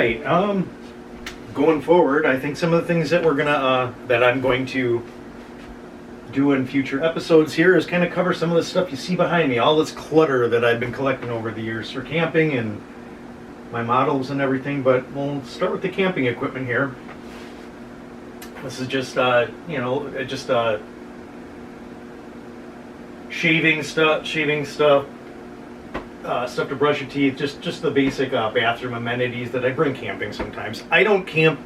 right. Going forward, I think some of the things that that I'm going to do in future episodes here is kind of cover some of the stuff you see behind me, all this clutter that I've been collecting over the years for camping and my models and everything. But we'll start with the camping equipment here. This is just shaving stuff, stuff to brush your teeth, just the basic bathroom amenities that I bring camping sometimes. I don't camp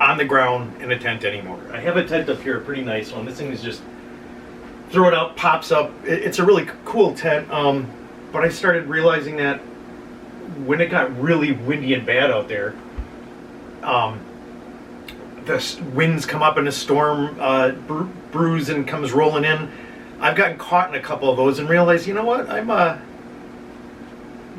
on the ground in a tent anymore. I have a tent up here, a pretty nice one. This thing is just, throw it out, pops up. It's a really cool tent, but I started realizing that when it got really windy and bad out there, the winds come up in a storm, brews and comes rolling in. I've gotten caught in a couple of those and realized, you know what, I'm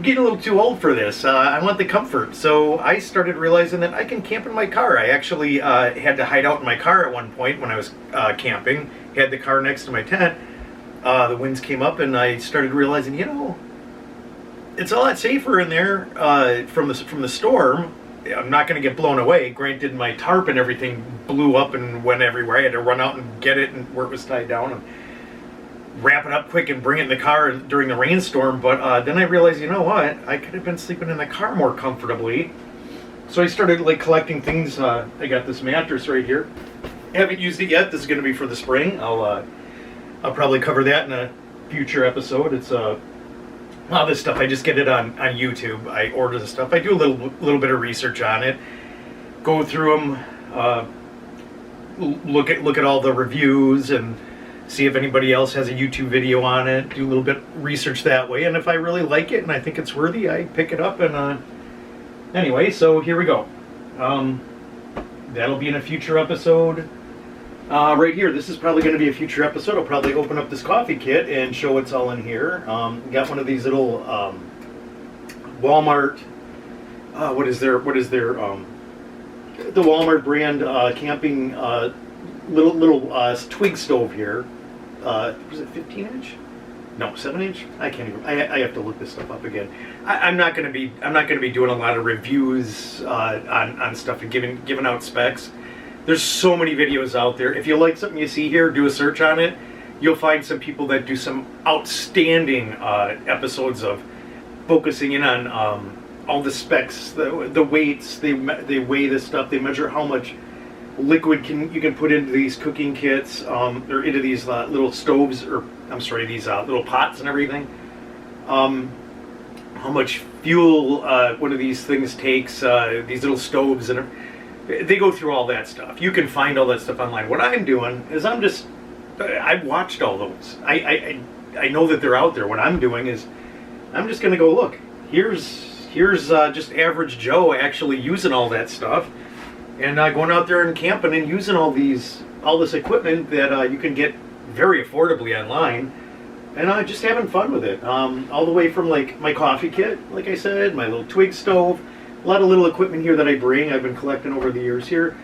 getting a little too old for this. I want the comfort. So I started realizing that I can camp in my car. I actually had to hide out in my car at one point when I was camping. Had the car next to my tent. The winds came up and I started realizing, you know, it's a lot safer in there from the storm. I'm not going to get blown away. Granted, my tarp and everything blew up and went everywhere. I had to run out and get it and where it was tied down and wrap it up quick and bring it in the car during the rainstorm. But then I realized, you know what? I could have been sleeping in the car more comfortably. So I started like collecting things. I got this mattress right here. Haven't used it yet. This is going to be for the spring. I'll probably cover that in a future episode. It's all this stuff. I just get it on YouTube. I order the stuff. I do a little bit of research on it. Go through them. Look at all the reviews and see if anybody else has a YouTube video on it, do a little bit of research that way, and if I really like it and I think it's worthy, I pick it up. And anyway, so here we go. That'll be in a future episode. Right here, this is probably going to be a future episode. I'll probably open up this coffee kit and show what's all in here. Got one of these little Walmart, the Walmart brand camping little twig stove here. Was it 15-inch? No, 7-inch. I can't even. I have to look this stuff up again. I'm not going to be doing a lot of reviews on stuff and giving out specs. There's so many videos out there. If you like something you see here, do a search on it. You'll find some people that do some outstanding episodes of focusing in on all the specs, the weights. They weigh this stuff. They measure how much liquid you can put into these cooking kits, or into these little stoves, or I'm sorry, these little pots and everything. How much fuel one of these things takes, these little stoves, and they go through all that stuff. You can find all that stuff online. What I'm doing is I've watched all those. I know that they're out there. What I'm doing is I'm just going to go look. Here's just average Joe actually using all that stuff. And going out there and camping and using all this equipment that you can get very affordably online, and just having fun with it. All the way from like my coffee kit, like I said, my little twig stove, a lot of little equipment here that I bring. I've been collecting over the years here.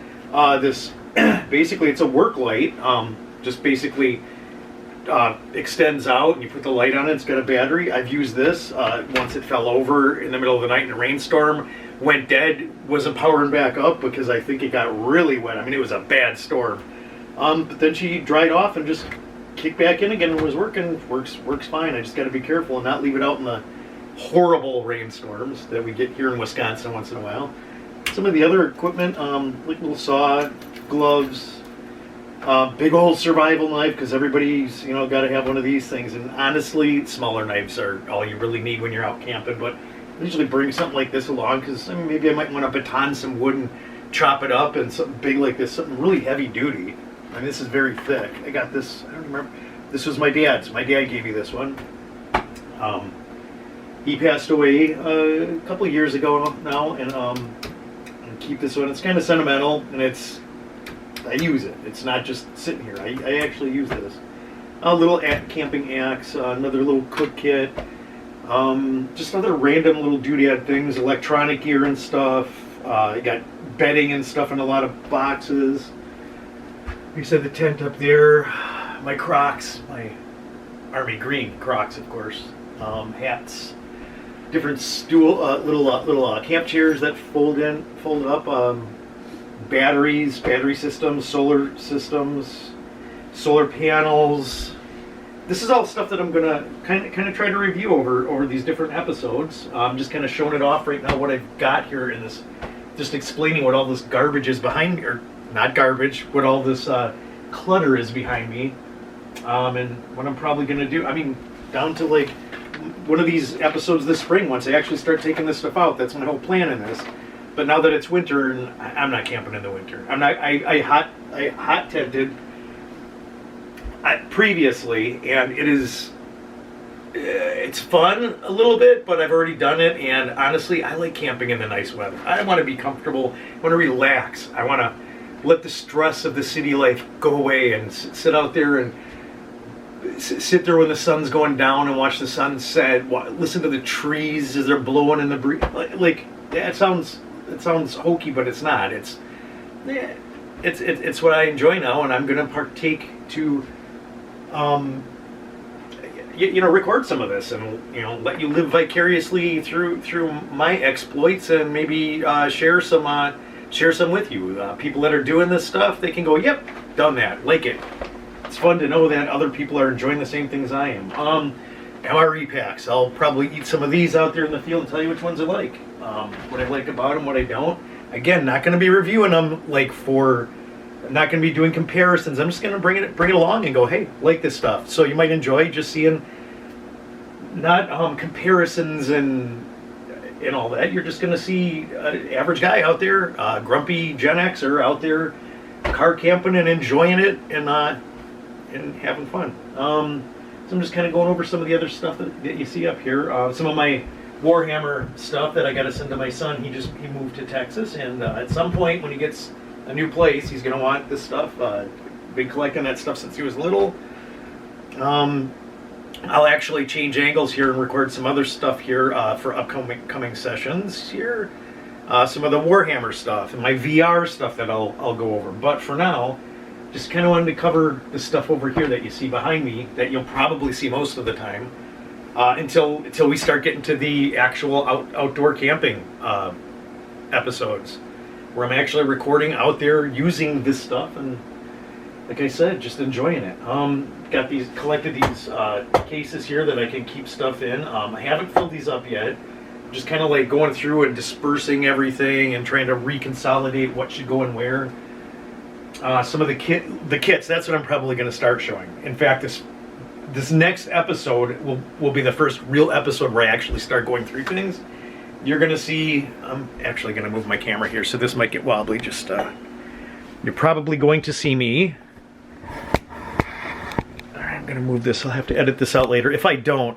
This basically it's a work light. Just basically extends out and you put the light on it. It's got a battery. I've used this once. It fell over in the middle of the night in a rainstorm. Went dead, wasn't powering back up because I think it got really wet. I mean, it was a bad storm. But then she dried off and just kicked back in again and was working. Works fine. I just got to be careful and not leave it out in the horrible rainstorms that we get here in Wisconsin once in a while. Some of the other equipment, like little saw, gloves, big old survival knife, because everybody's got to have one of these things. And honestly, smaller knives are all you really need when you're out camping. But I usually bring something like this along because maybe I might want to baton some wood and chop it up, and something big like this, something really heavy duty. I mean, this is very thick. I got this, I don't remember, this was my dad's. My dad gave me this one. He passed away a couple of years ago now, and keep this one. It's kind of sentimental, and I use it. It's not just sitting here. I actually use this. A little camping axe, another little cook kit. Just other random little doodad things, electronic gear and stuff. I got bedding and stuff in a lot of boxes. You said the tent up there, my Crocs, my Army green Crocs, of course, hats, different stool, little camp chairs that fold up, battery systems, solar panels. This is all stuff that I'm gonna kind of try to review over these different episodes. I'm just kind of showing it off right now, what I've got here in this, just explaining what all this garbage is behind me, or not garbage, what all this clutter is behind me, and what I'm probably gonna do. I mean, down to like one of these episodes this spring, once I actually start taking this stuff out. That's my whole plan in this. But now that it's winter, and I'm not camping in the winter. I'm not. I hot tented previously, and it's fun a little bit, but I've already done it, and honestly, I like camping in the nice weather. I want to be comfortable. I want to relax. I want to let the stress of the city life go away and sit out there and sit there when the sun's going down and watch the sunset. Listen to the trees as they're blowing in the breeze. Like it sounds hokey, but it's not. It's what I enjoy now, and I'm going to partake to. Record some of this, and let you live vicariously through my exploits, and maybe share some with you. People that are doing this stuff, they can go, "Yep, done that, like it." It's fun to know that other people are enjoying the same things I am. MRE packs. I'll probably eat some of these out there in the field and tell you which ones I like. What I like about them, what I don't. Again, not going to be reviewing them I'm not going to be doing comparisons. I'm just going to bring it along and go, hey, like this stuff. So you might enjoy just seeing not comparisons and all that. You're just going to see an average guy out there, Grumpy GenXer out there, car camping and enjoying it and having fun. So I'm just kind of going over some of the other stuff that you see up here. Some of my Warhammer stuff that I got to send to my son. He moved to Texas, and at some point when he gets a new place, he's going to want this stuff. Been collecting that stuff since he was little. I'll actually change angles here and record some other stuff here for upcoming sessions here. Some of the Warhammer stuff and my VR stuff that I'll go over. But for now, just kind of wanted to cover the stuff over here that you see behind me that you'll probably see most of the time until we start getting to the actual outdoor camping episodes, where I'm actually recording out there using this stuff, and like I said, just enjoying it. Got collected these cases here that I can keep stuff in. I haven't filled these up yet. Just kind of like going through and dispersing everything and trying to reconsolidate what should go in where. Some of the kits, that's what I'm probably going to start showing. In fact, this next episode will be the first real episode where I actually start going through things. You're going to see, I'm actually going to move my camera here, so this might get wobbly. Just, you're probably going to see me. All right, I'm going to move this. I'll have to edit this out later. If I don't,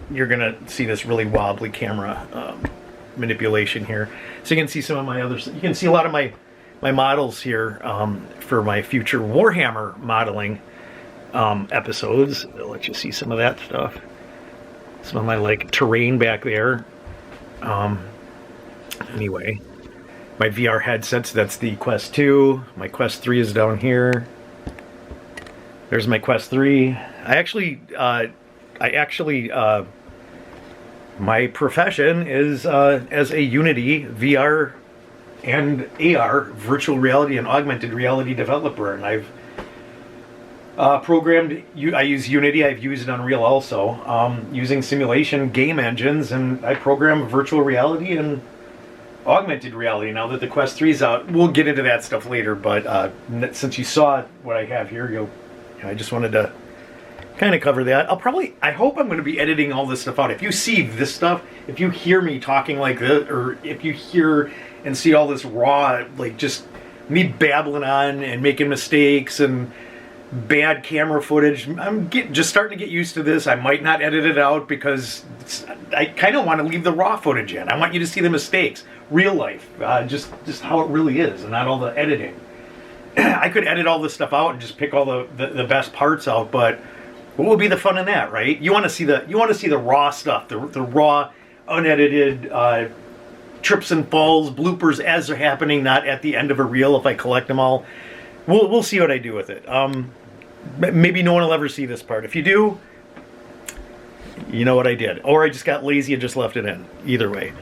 you're going to see this really wobbly camera manipulation here. So you can see some of my others. You can see a lot of my models here for my future Warhammer modeling episodes. I'll let you see some of that stuff. Some of my terrain back there. Anyway, my VR headsets, that's the Quest 2. My Quest 3 is down here. There's my Quest 3. My profession is as a Unity VR and AR, virtual reality and augmented reality developer, and I've programmed. I use Unity. I've used Unreal also, using simulation game engines, and I program virtual reality and augmented reality. Now that the Quest 3 is out, we'll get into that stuff later. But since you saw what I have here, I just wanted to kind of cover that. I hope I'm going to be editing all this stuff out. If you see this stuff, if you hear me talking like this, or if you hear and see all this raw, just me babbling on and making mistakes and bad camera footage, I'm just starting to get used to this. I might not edit it out because I kind of want to leave the raw footage in. I want you to see the mistakes, real life, just how it really is, and not all the editing. I could edit all this stuff out and just pick all the best parts out, but what will be the fun in that, right? You want to see the raw stuff, the raw, unedited trips and falls, bloopers as they're happening, not at the end of a reel if I collect them all. We'll see what I do with it. Maybe no one will ever see this part. If you do, You know what I did. Or I just got lazy and just left it in. Either way.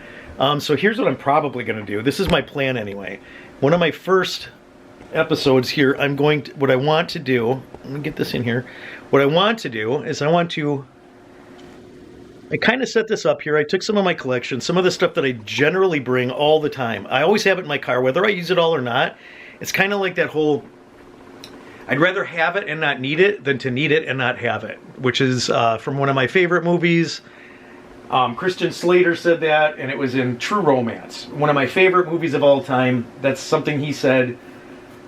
So here's what I'm probably going to do. This is my plan anyway. One of my first episodes here, what I want to do, let me get this in here. What I want to do is I kind of set this up here. I took some of my collection, some of the stuff that I generally bring all the time. I always have it in my car, whether I use it all or not. It's kind of like that whole, I'd rather have it and not need it than to need it and not have it, which is from one of my favorite movies. Christian Slater said that, and it was in True Romance. One of my favorite movies of all time. That's something he said.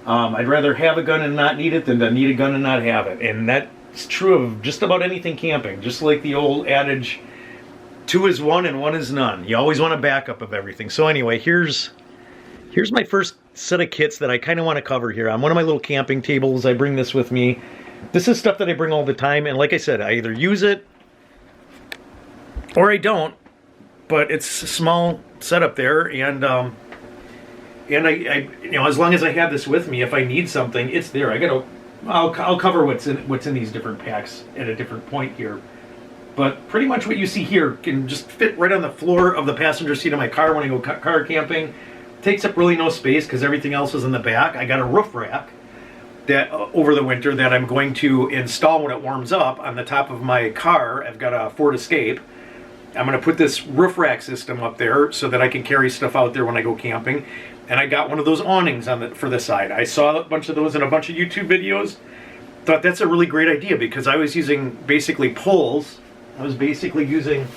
I'd rather have a gun and not need it than to need a gun and not have it. And that's true of just about anything camping. Just like the old adage, 2 is 1 and 1 is none. You always want a backup of everything. So anyway, here's my first set of kits that I kind of want to cover here. On one of my little camping tables, I bring this with me. This is stuff that I bring all the time, and like I said, I either use it or I don't, but it's a small setup there, and I you know, as long as I have this with me, if I need something, it's there. I'll cover what's in these different packs at a different point here. But pretty much what you see here can just fit right on the floor of the passenger seat of my car when I go car camping. Takes up really no space because everything else is in the back. I got a roof rack that over the winter that I'm going to install when it warms up on the top of my car. I've got a Ford Escape. I'm going to put this roof rack system up there so that I can carry stuff out there when I go camping. And I got one of those awnings for the side. I saw a bunch of those in a bunch of YouTube videos. Thought that's a really great idea because I was using basically poles. I was basically using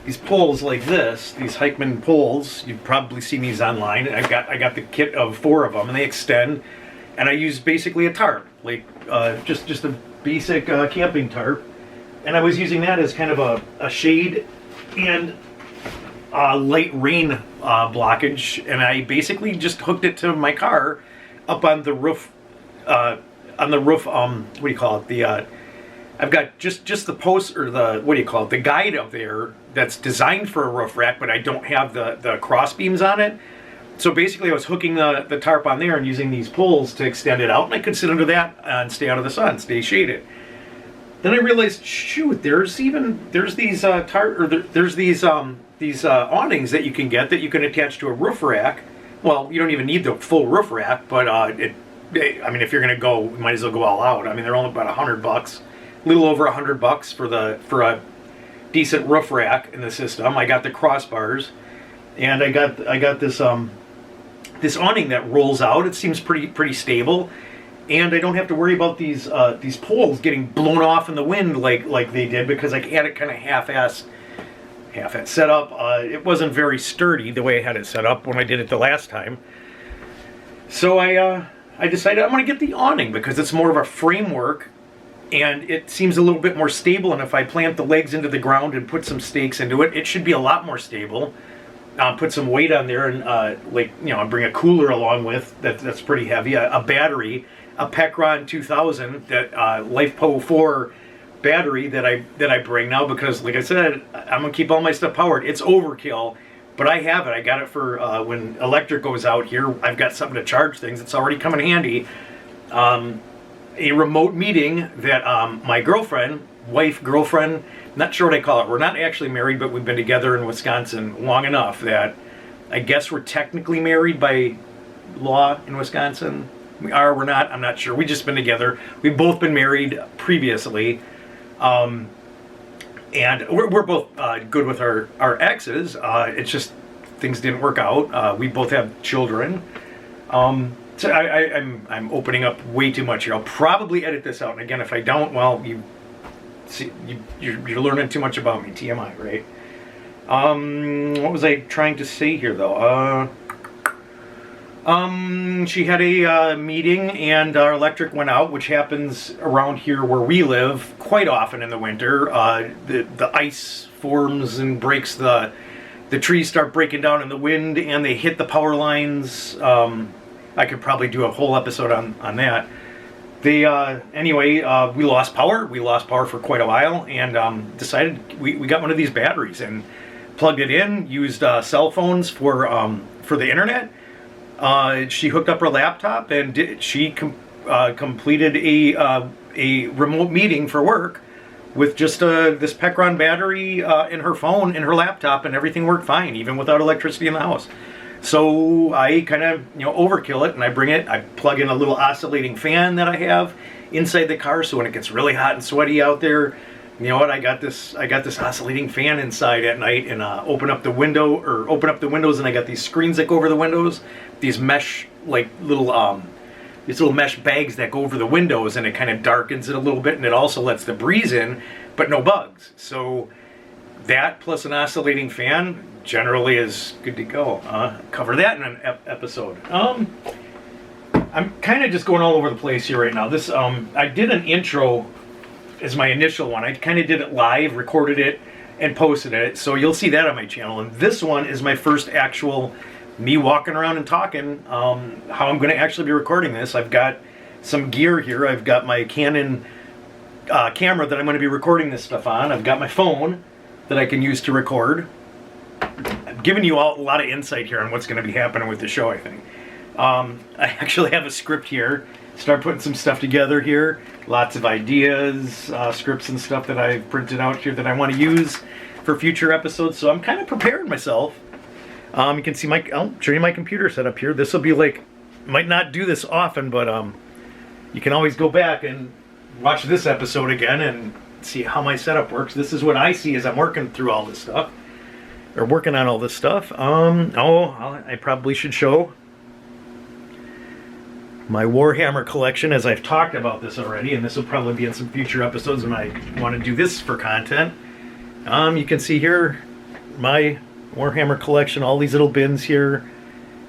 these poles like this, these Heichmann poles. You've probably seen these online. I got the kit of 4 of them, and they extend. And I use basically a tarp, like just a basic camping tarp. And I was using that as kind of a shade and light rain blockage. And I basically just hooked it to my car up on the roof. What do you call it? I've got just the post, or the guide up there that's designed for a roof rack, but I don't have the cross beams on it. So basically I was hooking the tarp on there and using these poles to extend it out, and I could sit under that and stay out of the sun, stay shaded. Then I realized, shoot, there's these awnings that you can get that you can attach to a roof rack. Well, you don't even need the full roof rack, but I mean, if you're gonna go, you might as well go all out. I mean, they're only about $100, a little over $100 for a decent roof rack in the system. I got the crossbars, and I got this this awning that rolls out. It seems pretty stable. And I don't have to worry about these poles getting blown off in the wind like they did, because I had it kind of half-assed set up. It wasn't very sturdy the way I had it set up when I did it the last time. So I decided I'm going to get the awning because it's more of a framework, and it seems a little bit more stable. And if I plant the legs into the ground and put some stakes into it, it should be a lot more stable. Put some weight on there, and bring a cooler along with that's pretty heavy, a battery. A Pecron 2000, that LifePo 4 battery that I bring now, because like I said, I'm gonna keep all my stuff powered. It's overkill, but I have it. I got it for when electric goes out here. I've got something to charge things. It's already come in handy. A remote meeting that my girlfriend, not sure what I call it. We're not actually married, but we've been together in Wisconsin long enough that I guess we're technically married by law in Wisconsin. We are, we're not, I'm not sure. We've just been together. We've both been married previously. And we're both good with our exes. It's just things didn't work out. We both have children. So I'm opening up way too much here. I'll probably edit this out. And again, if I don't, well, you're learning too much about me. TMI, right? What was I trying to say here, though? She had a meeting, and our electric went out, which happens around here where we live quite often in the winter. The ice forms and breaks, the trees start breaking down in the wind, and they hit the power lines. I could probably do a whole episode on that. Anyway, we lost power. We lost power for quite a while, and decided we got one of these batteries and plugged it in. Used cell phones for the internet. She hooked up her laptop, and she completed a remote meeting for work with just this Pecron battery in her phone, in her laptop, and everything worked fine, even without electricity in the house. So I kind of, overkill it, and I plug in a little oscillating fan that I have inside the car, so when it gets really hot and sweaty out there, you know what, I got this oscillating fan inside at night, and open up the windows, and I got these screens that go over the windows, these mesh, like these little mesh bags that go over the windows, and it kind of darkens it a little bit, and it also lets the breeze in, but no bugs. So that plus an oscillating fan generally is good to go. Cover that in an episode. I'm kind of just going all over the place here right now. This I did an intro as my initial one. I kind of did it live, recorded it, and posted it. So you'll see that on my channel. And this one is my first actual me walking around and talking. How I'm going to actually be recording this. I've got some gear here. I've got my Canon camera that I'm going to be recording this stuff on. I've got my phone that I can use to record. I'm giving you all a lot of insight here on what's going to be happening with the show, I think. I actually have a script here. Start putting some stuff together here. Lots of ideas, scripts and stuff that I've printed out here that I want to use for future episodes. So I'm kind of preparing myself. You can see I'll show you my computer setup here. This will be like, might not do this often, but you can always go back and watch this episode again and see how my setup works. This is what I see as I'm working through all this stuff, or working on all this stuff. I probably should show my Warhammer collection, as I've talked about this already, and this will probably be in some future episodes when I want to do this for content. You can see here my Warhammer collection, all these little bins here,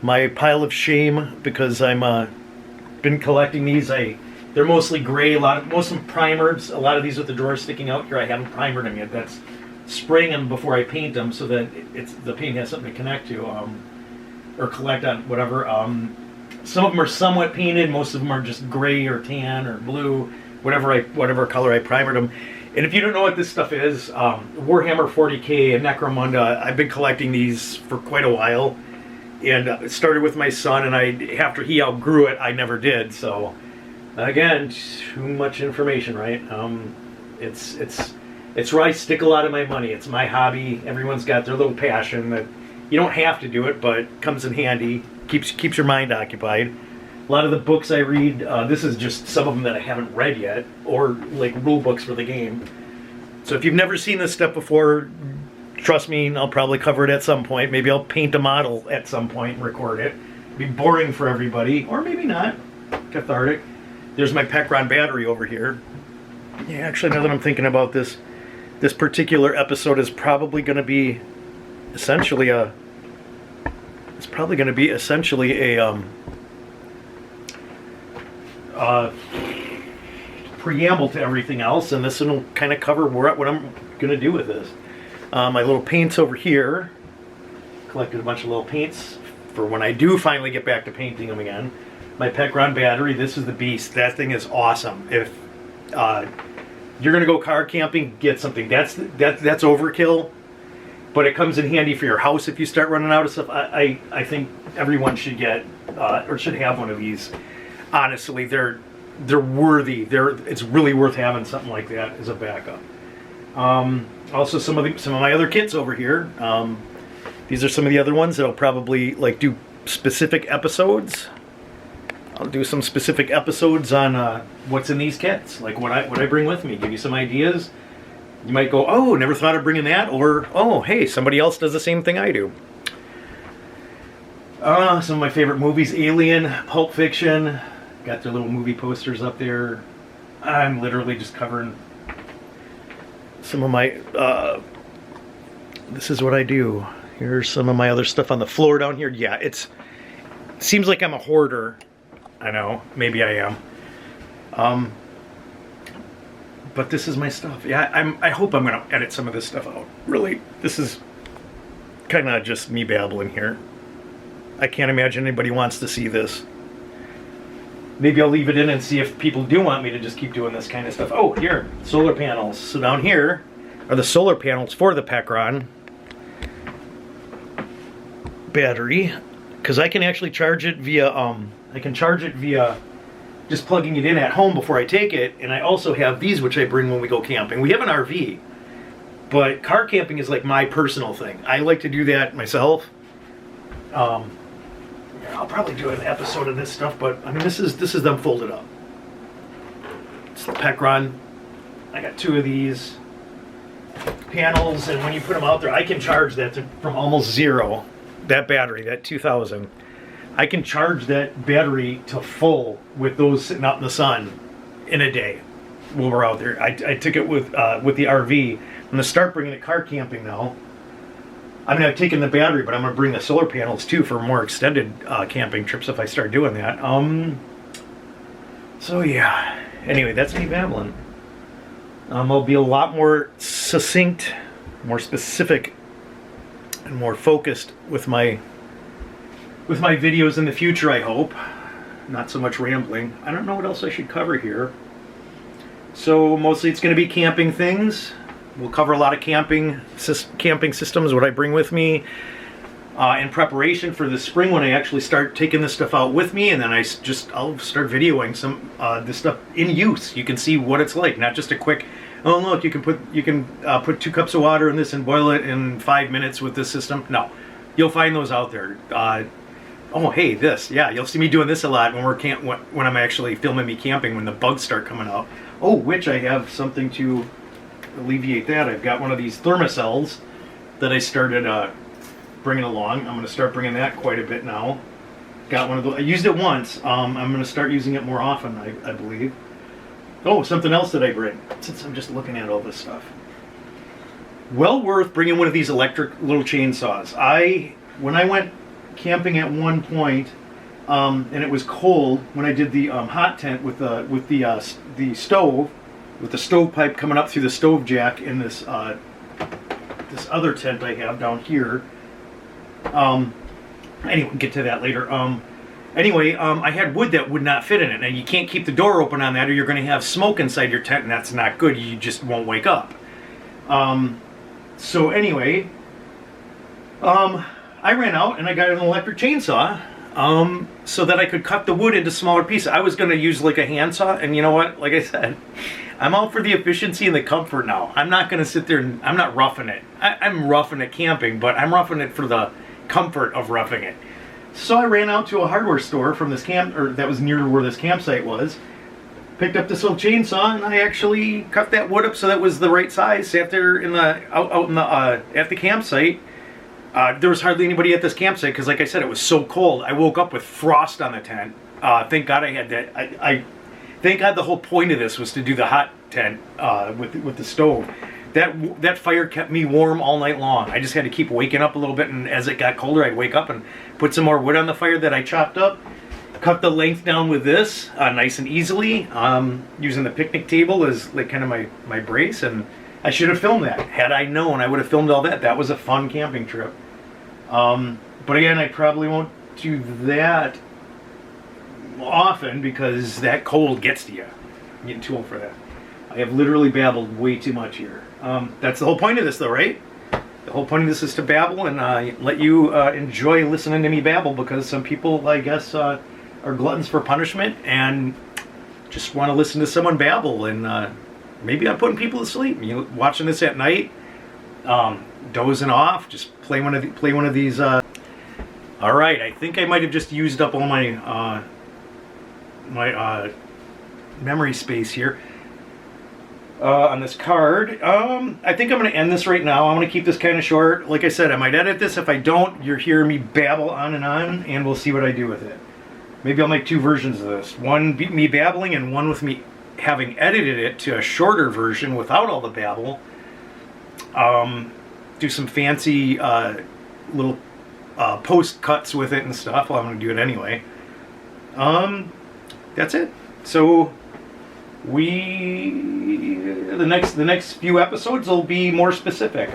my pile of shame, because I'm been collecting these. They're mostly gray, most of them primers. A lot of these with the drawers sticking out here, I haven't primered them yet. That's spraying them before I paint them, so that the paint has something to connect to, or collect on, whatever. Some of them are somewhat painted. Most of them are just gray or tan or blue, whatever color I primered them. And if you don't know what this stuff is, Warhammer 40K and Necromunda, I've been collecting these for quite a while. And it started with my son, and after he outgrew it, I never did. So, again, too much information, right? It's where I stick a lot of my money. It's my hobby. Everyone's got their little passion that you don't have to do it, but comes in handy. Keeps your mind occupied. A lot of the books I read, this is just some of them that I haven't read yet, or like rule books for the game. So if you've never seen this stuff before, trust me, I'll probably cover it at some point. Maybe I'll paint a model at some point and record it. It'll be boring for everybody, or maybe not. Cathartic. There's my Pecron battery over here. Yeah, actually, now that I'm thinking about this particular episode is probably going to be essentially a preamble to everything else, and this one will kind of cover what I'm going to do with this. My little paints over here. Collected a bunch of little paints for when I do finally get back to painting them again. My Pecron battery, this is the beast. That thing is awesome. If you're going to go car camping, get something. That's overkill. But it comes in handy for your house if you start running out of stuff. I think everyone should get or should have one of these. Honestly, they're worthy. It's really worth having something like that as a backup. Also, some of my other kits over here. These are some of the other ones that I'll probably do specific episodes. I'll do some specific episodes on what's in these kits, like what I bring with me. Give you some ideas. You might go, oh, never thought of bringing that, or oh, hey, somebody else does the same thing I do. Some of my favorite movies: Alien, Pulp Fiction. Got their little movie posters up there. I'm literally just covering some of my. This is what I do. Here's some of my other stuff on the floor down here. Yeah, it seems like I'm a hoarder. I know, maybe I am. But this is my stuff. Yeah, I hope I'm going to edit some of this stuff out. Really, this is kind of just me babbling here. I can't imagine anybody wants to see this. Maybe I'll leave it in and see if people do want me to just keep doing this kind of stuff. Oh, here, solar panels. So down here are the solar panels for the Pecron battery, because I can actually charge it via just plugging it in at home before I take it. And I also have these, which I bring when we go camping. We have an RV, but car camping is like my personal thing. I like to do that myself. I'll probably do an episode of this stuff, but I mean, this is them folded up. It's the Peck Run. I got 2 of these panels, and when you put them out there, I can charge that from almost zero. That battery, that 2000, I can charge that battery to full with those sitting out in the sun in a day while we're out there. I took it with the RV. I'm gonna start bringing it car camping now. I mean, I've taken the battery, but I'm going to bring the solar panels too for more extended camping trips if I start doing that. So yeah. Anyway, that's me babbling. I'll be a lot more succinct, more specific, and more focused with my videos in the future, I hope. Not so much rambling. I don't know what else I should cover here. So mostly it's going to be camping things. We'll cover a lot of camping systems, what I bring with me in preparation for the spring when I actually start taking this stuff out with me, and then I'll start videoing some this stuff in use. You can see what it's like, not just a quick, oh look, you can put 2 cups of water in this and boil it in 5 minutes with this system. No, you'll find those out there. Oh hey, this, yeah, you'll see me doing this a lot when I'm actually filming me camping when the bugs start coming out. Oh, which I have something to alleviate that. I've got one of these thermocells that I started bringing along. I'm going to start bringing that quite a bit now. Got one of those. I used it once. I'm going to start using it more often, I believe. Oh, something else that I bring, since I'm just looking at all this stuff. Well worth bringing one of these electric little chainsaws. When I went camping at one point, and it was cold, when I did the hot tent with the stove, with the stovepipe coming up through the stove jack in this this other tent I have down here. Anyway, we'll get to that later. I had wood that would not fit in it, and you can't keep the door open on that, or you're going to have smoke inside your tent, and that's not good. You just won't wake up. So anyway, I ran out and I got an electric chainsaw. So that I could cut the wood into smaller pieces. I was going to use like a handsaw, and you know what? Like I said, I'm out for the efficiency and the comfort now. I'm not going to sit there and I'm not roughing it. I'm roughing it camping, but I'm roughing it for the comfort of roughing it. So I ran out to a hardware store from this that was near where this campsite was. Picked up this little chainsaw, and I actually cut that wood up so that was the right size. Sat there at the campsite. There was hardly anybody at this campsite because, like I said, it was so cold. I woke up with frost on the tent. Thank God I had that. Thank God the whole point of this was to do the hot tent with the stove. That fire kept me warm all night long. I just had to keep waking up a little bit, and as it got colder, I'd wake up and put some more wood on the fire that I chopped up. Cut the length down with this nice and easily, using the picnic table as like kind of my brace, and I should have filmed that. Had I known, I would have filmed all that. That was a fun camping trip. But again, I probably won't do that often because that cold gets to you. I'm getting too old for that. I have literally babbled way too much here. That's the whole point of this, though, right? The whole point of this is to babble and let you enjoy listening to me babble, because some people, I guess, are gluttons for punishment and just want to listen to someone babble. And maybe I'm putting people to sleep. You watching this at night, dozing off, just play one of these. All right, I think I might have just used up all my memory space here on this card. I think I'm going to end this right now. I'm going to keep this kind of short. Like I said, I might edit this. If I don't, you're hearing me babble on, and we'll see what I do with it. Maybe I'll make 2 versions of this. One me babbling, and one with me having edited it to a shorter version without all the babble. Do some fancy little post cuts with it and stuff. Well, I'm going to do it anyway. That's it. So the next few episodes will be more specific.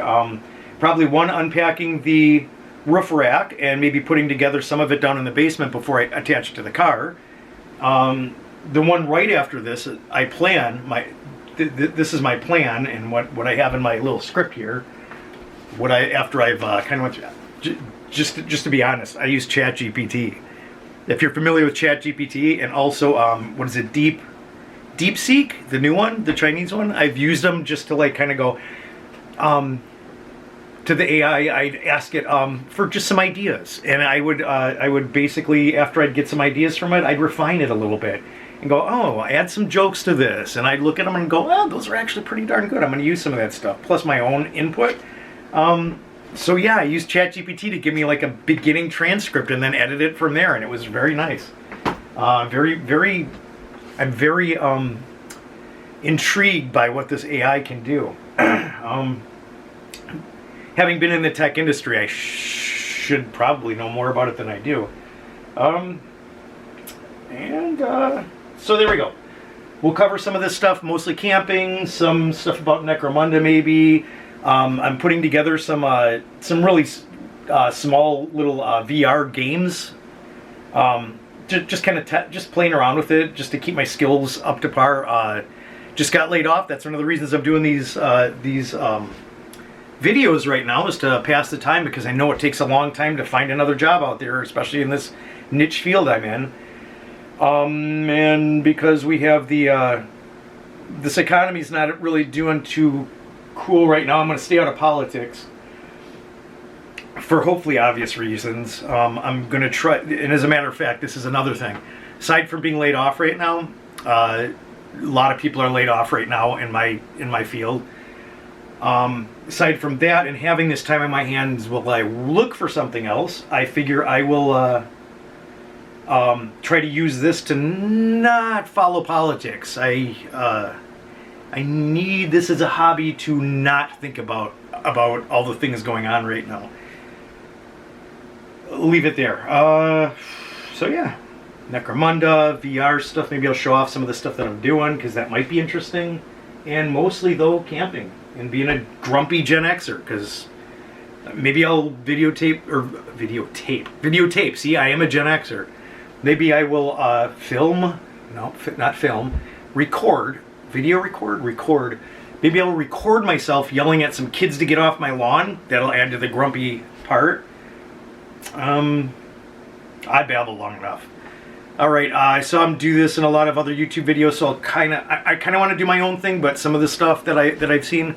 Probably one unpacking the roof rack and maybe putting together some of it down in the basement before I attach it to the car. The one right after this, I plan this is my plan, and what I have in my little script here. After I've kind of went through, just to be honest, I use ChatGPT. if you're familiar with ChatGPT, and also what is it, DeepSeek, the new one, the Chinese one. I've used them just to like kind of go to the AI. I'd ask it for just some ideas, and I would basically, after I'd get some ideas from it, I'd refine it a little bit and go, oh, add some jokes to this, and I'd look at them and go, oh, those are actually pretty darn good. I'm going to use some of that stuff plus my own input. So yeah, I used ChatGPT to give me like a beginning transcript and then edit it from there, and it was very nice. I'm very intrigued by what this AI can do. Having been in the tech industry, I should probably know more about it than I do. So there we go. We'll cover some of this stuff, mostly camping, some stuff about Necromunda maybe. I'm putting together some really small little VR games. Just kind of just playing around with it, just to keep my skills up to par. Just got laid off. That's one of the reasons I'm doing these videos right now, is to pass the time, because I know it takes a long time to find another job out there, especially in this niche field I'm in. And because we have this economy's not really doing too cool right now, I'm going to stay out of politics for hopefully obvious reasons. I'm going to try, and as a matter of fact, this is another thing. Aside from being laid off right now, a lot of people are laid off right now in my field. Aside from that, and having this time on my hands while I look for something else, I figure I will try to use this to not follow politics. I need this as a hobby to not think about all the things going on right now. Leave it there. So yeah, Necromunda, VR stuff. Maybe I'll show off some of the stuff that I'm doing, because that might be interesting. And mostly though, camping and being a grumpy GenXer, because maybe I'll videotape. See, I am a GenXer. Maybe I will record. Maybe I'll record myself yelling at some kids to get off my lawn. That'll add to the grumpy part. I babbled long enough. All right, I saw him do this in a lot of other YouTube videos, so I kind of want to do my own thing. But some of the stuff that I've seen,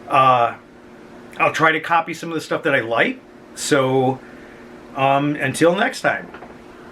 I'll try to copy some of the stuff that I like. So until next time.